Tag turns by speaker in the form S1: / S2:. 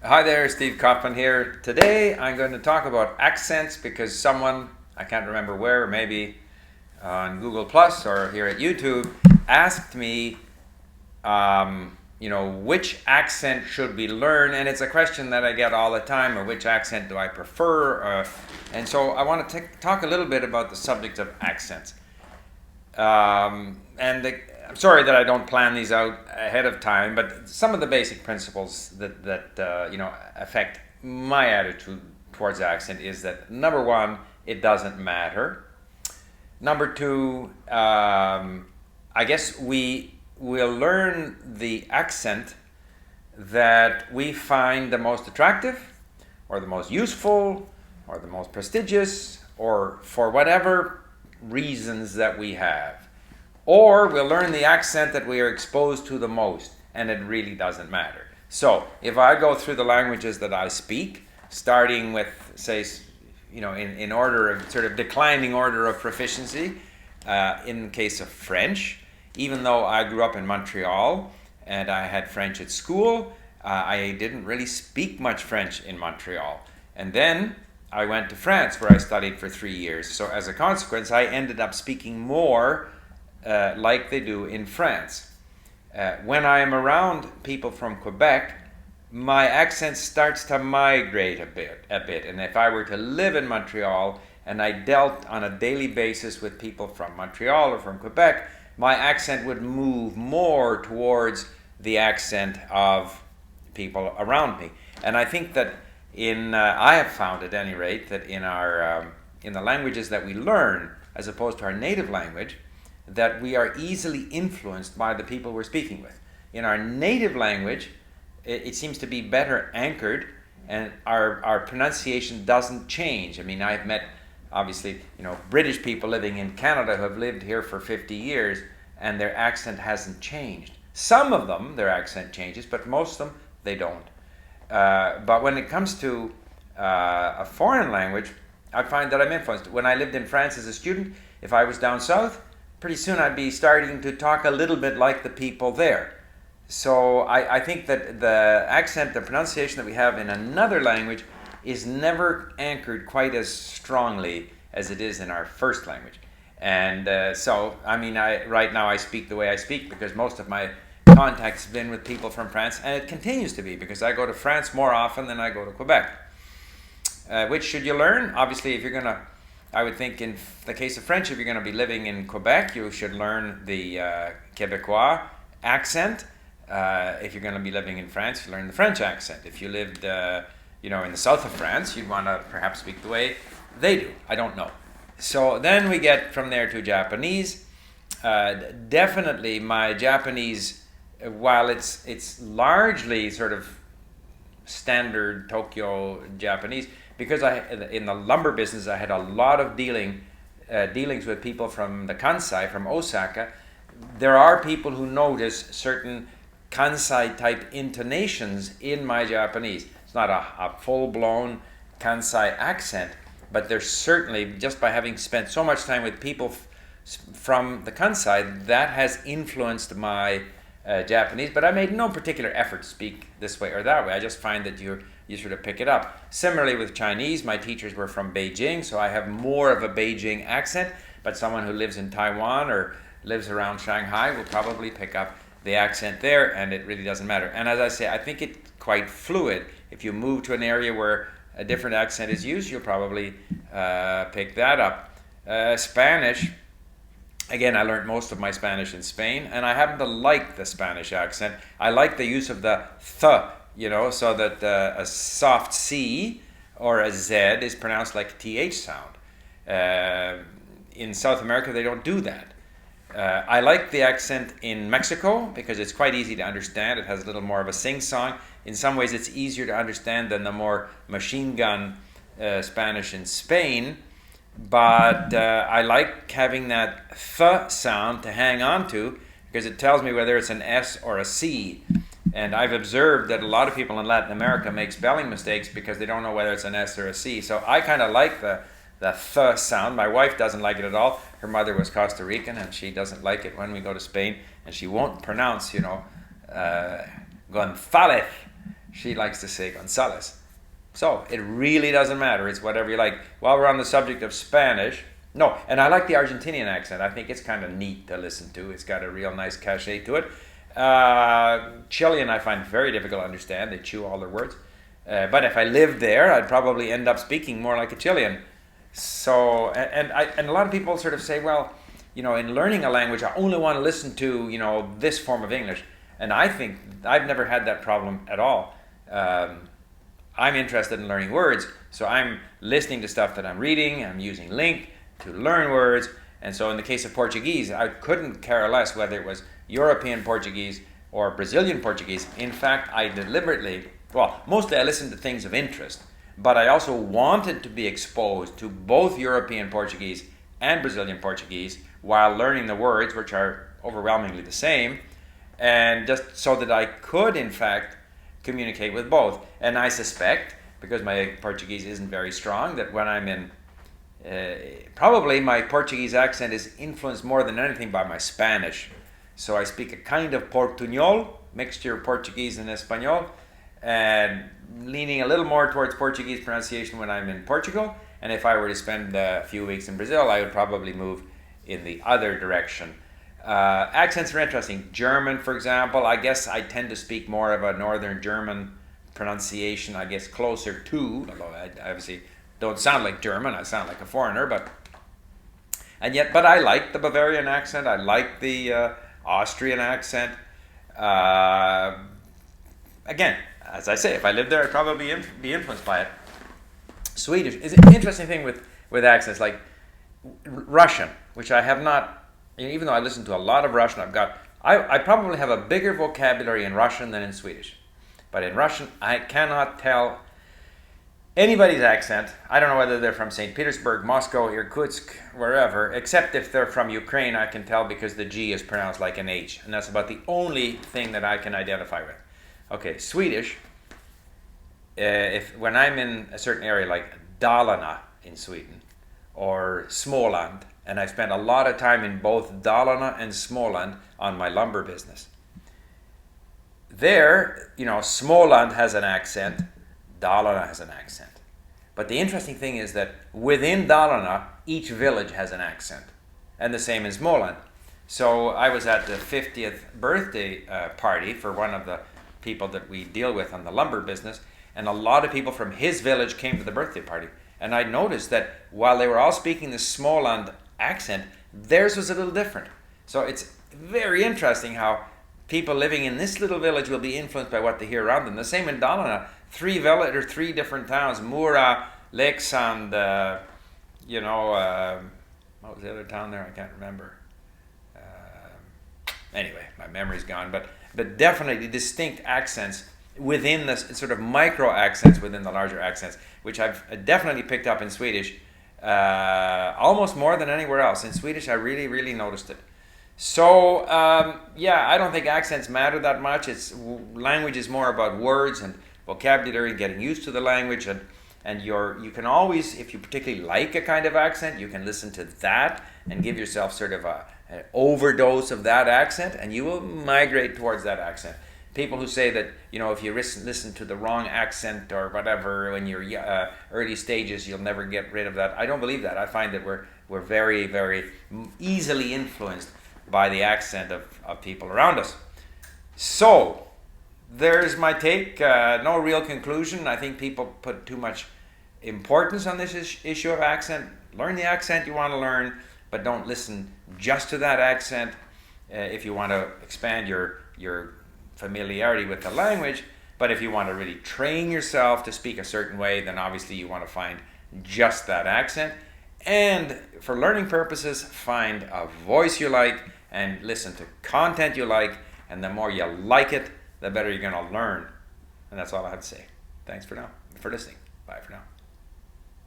S1: Hi there, Steve Kaufman here. Today I'm going to talk about accents because someone, I can't remember where, maybe on Google Plus or here at YouTube, asked me, which accent should we learn? And it's a question that I get all the time, or which accent do I prefer? And so I want to talk a little bit about the subject of accents. I'm sorry that I don't plan these out ahead of time, but some of the basic principles that affect my attitude towards accent is that number one, it doesn't matter. Number two, I guess we will learn the accent that we find the most attractive, or the most useful, or the most prestigious, or for whatever reasons that we have. Or we'll learn the accent that we are exposed to the most, and it really doesn't matter. So if I go through the languages that I speak, starting with, say, in order of sort of declining order of proficiency, in the case of French, even though I grew up in Montreal and I had French at school, I didn't really speak much French in Montreal. And then I went to France where I studied for 3 years. So as a consequence, I ended up speaking more like they do in France. When I am around people from Quebec, my accent starts to migrate a bit. And if I were to live in Montreal and I dealt on a daily basis with people from Montreal or from Quebec, my accent would move more towards the accent of people around me. And I think that I have found at any rate that in the languages that we learn, as opposed to our native language, that we are easily influenced by the people we're speaking with. In our native language, it seems to be better anchored, and our pronunciation doesn't change. I mean, I've met, obviously, British people living in Canada who have lived here for 50 years, and their accent hasn't changed. Some of them, their accent changes, but most of them, they don't. But when it comes to a foreign language, I find that I'm influenced. When I lived in France as a student, if I was down south, pretty soon I'd be starting to talk a little bit like the people there. So I think that the accent, the pronunciation that we have in another language is never anchored quite as strongly as it is in our first language. And right now I speak the way I speak because most of my contacts have been with people from France, and it continues to be because I go to France more often than I go to Quebec. Which should you learn? Obviously, if you're going to, I would think in the case of French, if you're going to be living in Quebec, you should learn the Québécois accent. If you're going to be living in France, you learn the French accent. If you lived, in the south of France, you'd want to perhaps speak the way they do. I don't know. So then we get from there to Japanese. Definitely my Japanese, while it's largely sort of standard Tokyo Japanese, because in the lumber business I had a lot of dealings with people from the Kansai, from Osaka. There are people who notice certain Kansai type intonations in my Japanese. It's not a full-blown Kansai accent, but there's certainly, just by having spent so much time with people from the Kansai, that has influenced my Japanese, but I made no particular effort to speak this way or that way. I just find that you sort of pick it up. Similarly with Chinese, my teachers were from Beijing, so I have more of a Beijing accent, but someone who lives in Taiwan or lives around Shanghai will probably pick up the accent there, and it really doesn't matter. And as I say, I think it's quite fluid. If you move to an area where a different accent is used, you'll probably pick that up. Spanish, again, I learned most of my Spanish in Spain, and I happen to like the Spanish accent. I like the use of the th, so that a soft C or a Z is pronounced like a TH sound. In South America, they don't do that. I like the accent in Mexico because it's quite easy to understand. It has a little more of a sing-song. In some ways, it's easier to understand than the more machine gun Spanish in Spain. But I like having that th sound to hang on to because it tells me whether it's an S or a C. And I've observed that a lot of people in Latin America make spelling mistakes because they don't know whether it's an S or a C. So I kind of like the th sound. My wife doesn't like it at all. Her mother was Costa Rican, and she doesn't like it when we go to Spain. And she won't pronounce, González. She likes to say Gonzalez. So it really doesn't matter. It's whatever you like. While we're on the subject of Spanish, no, and I like the Argentinian accent. I think it's kind of neat to listen to. It's got a real nice cachet to it. Chilean I find very difficult to understand. They chew all their words. But if I lived there, I'd probably end up speaking more like a Chilean. So, and a lot of people sort of say, well, in learning a language, I only want to listen to, this form of English. And I think I've never had that problem at all. I'm interested in learning words, so I'm listening to stuff that I'm reading. I'm using LINK to learn words. And so in the case of Portuguese, I couldn't care less whether it was European Portuguese or Brazilian Portuguese. In fact, I deliberately, mostly I listened to things of interest, but I also wanted to be exposed to both European Portuguese and Brazilian Portuguese while learning the words, which are overwhelmingly the same, and just so that I could, in fact, communicate with both. And I suspect, because my Portuguese isn't very strong, that when I'm in, probably my Portuguese accent is influenced more than anything by my Spanish. So I speak a kind of Portuñol, mixture of Portuguese and Espanol, and leaning a little more towards Portuguese pronunciation when I'm in Portugal. And if I were to spend a few weeks in Brazil, I would probably move in the other direction. Accents are interesting. German, for example, I guess I tend to speak more of a Northern German pronunciation, I guess closer to, although I obviously don't sound like German, I sound like a foreigner, but I like the Bavarian accent, I like the Austrian accent. Again, as I say, if I lived there, I'd probably be influenced by it. Swedish is an interesting thing with accents, like Russian, which I have not. Even though I listen to a lot of Russian, I probably have a bigger vocabulary in Russian than in Swedish. But in Russian, I cannot tell anybody's accent. I don't know whether they're from St. Petersburg, Moscow, Irkutsk, wherever, except if they're from Ukraine, I can tell because the G is pronounced like an H. And that's about the only thing that I can identify with. Okay, Swedish, when I'm in a certain area like Dalarna in Sweden, or Småland, and I spent a lot of time in both Dalarna and Småland on my lumber business. There, Småland has an accent, Dalarna has an accent. But the interesting thing is that within Dalarna, each village has an accent, and the same in Småland. So I was at the 50th birthday party for one of the people that we deal with on the lumber business, and a lot of people from his village came to the birthday party. And I noticed that while they were all speaking the Småland accent, theirs was a little different. So it's very interesting how people living in this little village will be influenced by what they hear around them. The same in Dalarna, three different towns, Mura, Leksand, what was the other town there? I can't remember. Anyway, my memory's gone, but definitely distinct accents within the sort of micro accents within the larger accents, which I've definitely picked up in Swedish, almost more than anywhere else. In Swedish, I really, really noticed it. So, I don't think accents matter that much. Language is more about words and vocabulary, getting used to the language, and you can always, if you particularly like a kind of accent, you can listen to that and give yourself sort of an overdose of that accent, and you will migrate towards that accent. People who say that, if you listen to the wrong accent or whatever in your early stages, you'll never get rid of that. I don't believe that. I find that we're very, very easily influenced by the accent of people around us. So, there's my take. No real conclusion. I think people put too much importance on this issue of accent. Learn the accent you want to learn, but don't listen just to that accent. If you want to expand your familiarity with the language, but if you want to really train yourself to speak a certain way, then obviously you want to find just that accent. And for learning purposes, find a voice you like and listen to content you like, and the more you like it, the better you're going to learn. And that's all I have to say. Thanks for listening. Bye for now.